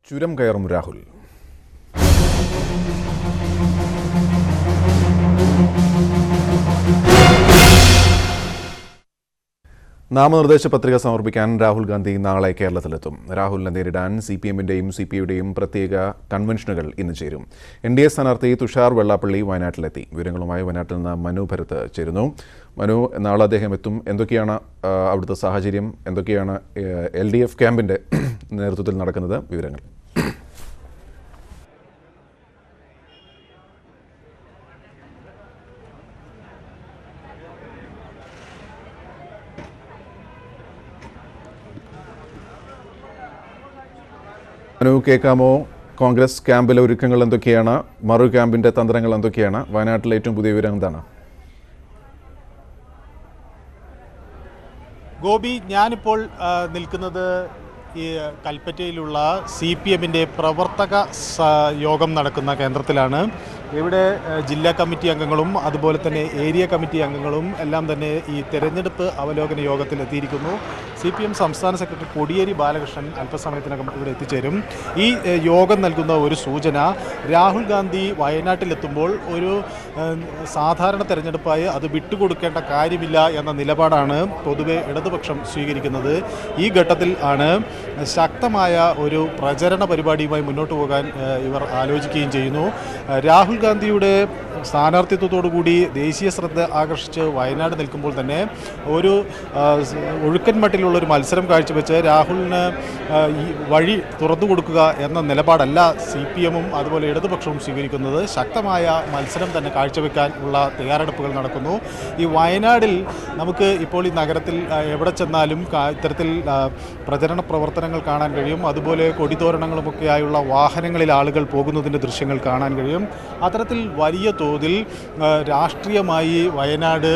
ചുരം കയറും രാഹുൽ. നാമനിർദ്ദേശ പത്രിക സമർപ്പിക്കാൻ രാഹുൽ ഗാന്ധി നാളെ കേരളത്തിലെത്തും. രാഹുലിനെ നേരിടാൻ CPM-ന്റെയും CPI-യുടെയും പ്രത്യേക കൺവെൻഷനുകൾ ഇന്ന് ചേരും. NDA സ്ഥാനാർത്ഥി തുഷാർ വെള്ളാപ്പള്ളി വയനാട്ടിലെത്തി. വിവരങ്ങളുമായി വയനാട്ടിൽ നിന്ന് മനു ഭരത് ചേരുന്നു. മനു, നാളെ അദ്ദേഹം എത്തും. എന്തൊക്കെയാണ് അവിടുത്തെ സാഹചര്യം? എന്തൊക്കെയാണ് LDF ക്യാമ്പിന്റെ നേതൃത്വത്തിൽ നടക്കുന്നത്? വിവരങ്ങൾ. മനു, കേൾക്കാമോ? കോൺഗ്രസ് ക്യാമ്പിലെ ഒരുക്കങ്ങൾ എന്തൊക്കെയാണ്? മറു ക്യാമ്പിന്റെ തന്ത്രങ്ങൾ എന്തൊക്കെയാണ്? വയനാട്ടിലെ ഏറ്റവും പുതിയ വിവരം എന്താണ്? ഗോപി, ഞാനിപ്പോൾ നിൽക്കുന്നത് ഈ കൽപ്പറ്റയിലുള്ള CPM-ന്റെ പ്രവർത്തക യോഗം നടക്കുന്ന കേന്ദ്രത്തിലാണ്. ഇവിടെ ജില്ലാ കമ്മിറ്റി അംഗങ്ങളും അതുപോലെ തന്നെ ഏരിയ കമ്മിറ്റി അംഗങ്ങളും എല്ലാം തന്നെ ഈ തെരഞ്ഞെടുപ്പ് അവലോകന യോഗത്തിൽ എത്തിയിരിക്കുന്നു. CPM സംസ്ഥാന സെക്രട്ടറി കോടിയേരി ബാലകൃഷ്ണൻ അല്പസമയത്തിനകം ഇവിടെ എത്തിച്ചേരും. ഈ യോഗം നൽകുന്ന ഒരു സൂചന, രാഹുൽ ഗാന്ധി വയനാട്ടിലെത്തുമ്പോൾ ഒരു സാധാരണ തെരഞ്ഞെടുപ്പായി അത് വിട്ടുകൊടുക്കേണ്ട കാര്യമില്ല എന്ന നിലപാടാണ് പൊതുവെ ഇടതുപക്ഷം സ്വീകരിക്കുന്നത്. ഈ ഘട്ടത്തിൽ ആണ് ശക്തമായ ഒരു പ്രചരണ പരിപാടിയുമായി മുന്നോട്ട് പോകാൻ ഇവർ ആലോചിക്കുകയും ചെയ്യുന്നു. രാഹുൽ ഗാന്ധിയുടെ സ്ഥാനാർത്ഥിത്വത്തോടുകൂടി ദേശീയ ശ്രദ്ധ ആകർഷിച്ച് വയനാട് നിൽക്കുമ്പോൾ തന്നെ ഒരു ഒഴുക്കൻ മട്ടിലുള്ളൊരു മത്സരം കാഴ്ചവെച്ച് രാഹുലിന് ഈ വഴി തുറന്നു കൊടുക്കുക എന്ന നിലപാടല്ല CPM-ഉം അതുപോലെ ഇടതുപക്ഷവും സ്വീകരിക്കുന്നത്. ശക്തമായ മത്സരം തന്നെ കാഴ്ചവെക്കാൻ ഉള്ള തയ്യാറെടുപ്പുകൾ നടക്കുന്നു. ഈ വയനാടിൽ നമുക്ക് ഇപ്പോൾ ഈ നഗരത്തിൽ എവിടെ ചെന്നാലും ഇത്തരത്തിൽ പ്രചരണ പ്രവർത്തനങ്ങൾ കാണാൻ കഴിയും. അതുപോലെ കൊടിതോരണങ്ങളുമൊക്കെയായുള്ള വാഹനങ്ങളിൽ ആളുകൾ പോകുന്നതിൻ്റെ ദൃശ്യങ്ങൾ കാണാൻ കഴിയും. അത്തരത്തിൽ വലിയ തോതിൽ രാഷ്ട്രീയമായി വയനാട്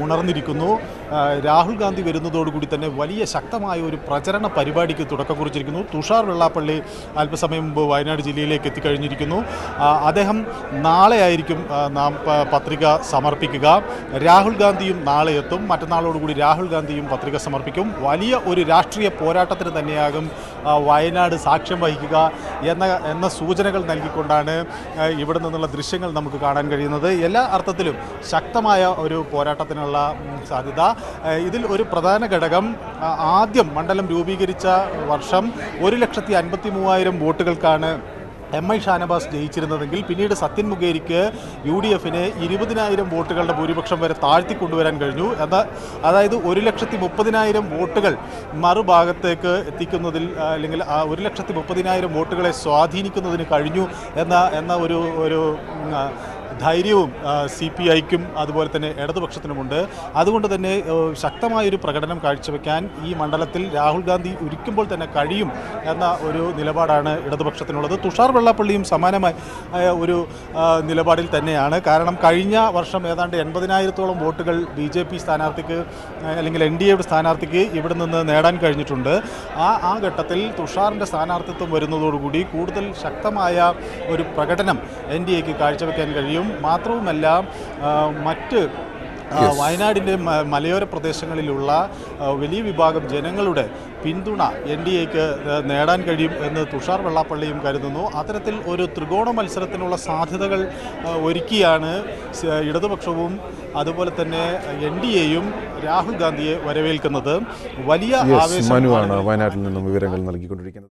ഉണർന്നിരിക്കുന്നു. രാഹുൽ ഗാന്ധി വരുന്നതോടുകൂടി തന്നെ വലിയ ശക്തമായ ഒരു പ്രചരണ പരിപാടിക്ക് തുടക്കം കുറിച്ചിരിക്കുന്നു. തുഷാർ വെള്ളാപ്പള്ളി അല്പസമയം മുമ്പ് വയനാട് ജില്ലയിലേക്ക് എത്തിക്കഴിഞ്ഞിരിക്കുന്നു. അദ്ദേഹം നാളെ ആയിരിക്കും പത്രിക സമർപ്പിക്കുക. രാഹുൽ ഗാന്ധിയും നാളെ എത്തും. മറ്റന്നാളോടുകൂടി രാഹുൽ ഗാന്ധിയും പത്രിക സമർപ്പിക്കും. വലിയ ഒരു രാഷ്ട്രീയ പോരാട്ടത്തിന് തന്നെയാകും വയനാട് സാക്ഷ്യം വഹിക്കുക എന്ന സൂചനകൾ നൽകിക്കൊണ്ടാണ് ഇവിടെ നിന്നുള്ള ദൃശ്യങ്ങൾ നമുക്ക് കാണാൻ കഴിയുന്നത്. എല്ലാ അർത്ഥത്തിലും ശക്തമായ ഒരു പോരാട്ടത്തിനുള്ള സാധ്യത. ഇതിൽ ഒരു പ്രധാന ഘടകം, ആദ്യം മണ്ഡലം രൂപീകരിച്ച വർഷം 1,53,000 വോട്ടുകൾക്കാണ് MI ഷാനവാസ് ജയിച്ചിരുന്നതെങ്കിൽ പിന്നീട് സത്യൻ മുഖേരിക്ക് UDF-ന് 20,000 വോട്ടുകളുടെ ഭൂരിപക്ഷം വരെ താഴ്ത്തിക്കൊണ്ടുവരാൻ കഴിഞ്ഞു. അതായത് 1,30,000 വോട്ടുകൾ മറുഭാഗത്തേക്ക് എത്തിക്കുന്നതിൽ, അല്ലെങ്കിൽ 1,30,000 വോട്ടുകളെ സ്വാധീനിക്കുന്നതിന് കഴിഞ്ഞു എന്ന ഒരു ധൈര്യവും CPI-ക്കും അതുപോലെ തന്നെ ഇടതുപക്ഷത്തിനുമുണ്ട്. അതുകൊണ്ട് തന്നെ ശക്തമായൊരു പ്രകടനം കാഴ്ചവെക്കാൻ ഈ മണ്ഡലത്തിൽ രാഹുൽ ഗാന്ധി ഒരുക്കുമ്പോൾ തന്നെ കഴിയും എന്ന ഒരു നിലപാടാണ് ഇടതുപക്ഷത്തിനുള്ളത്. തുഷാർ വെള്ളാപ്പള്ളിയും സമാനമായ ഒരു നിലപാടിൽ തന്നെയാണ്. കാരണം കഴിഞ്ഞ വർഷം ഏതാണ്ട് 80,000-ഓളം വോട്ടുകൾ BJP സ്ഥാനാർത്ഥിക്ക്, അല്ലെങ്കിൽ NDA-യുടെ സ്ഥാനാർത്ഥിക്ക് ഇവിടെ നിന്ന് നേടാൻ കഴിഞ്ഞിട്ടുണ്ട്. ആ ഘട്ടത്തിൽ തുഷാറിൻ്റെ സ്ഥാനാർത്ഥിത്വം വരുന്നതോടുകൂടി കൂടുതൽ ശക്തമായ ഒരു പ്രകടനം NDA-ക്ക് കാഴ്ചവെക്കാൻ കഴിയും. മാത്രവുമല്ല, മറ്റ് വയനാടിൻ്റെ മലയോര പ്രദേശങ്ങളിലുള്ള വലിയ വിഭാഗം ജനങ്ങളുടെ പിന്തുണ NDA-ക്ക് നേടാൻ കഴിയും എന്ന് തുഷാർ വെള്ളാപ്പള്ളിയും കരുതുന്നു. അത്തരത്തിൽ ഒരു ത്രികോണ മത്സരത്തിനുള്ള സാധ്യതകൾ ഒരുക്കിയാണ് ഇടതുപക്ഷവും അതുപോലെ തന്നെ NDA-യും രാഹുൽ ഗാന്ധിയെ വരവേൽക്കുന്നത്. വലിയ ആവേശമാണ് വയനാട്ടിൽ നിന്നും വിവരങ്ങൾ നൽകിക്കൊണ്ടിരിക്കുന്നത്.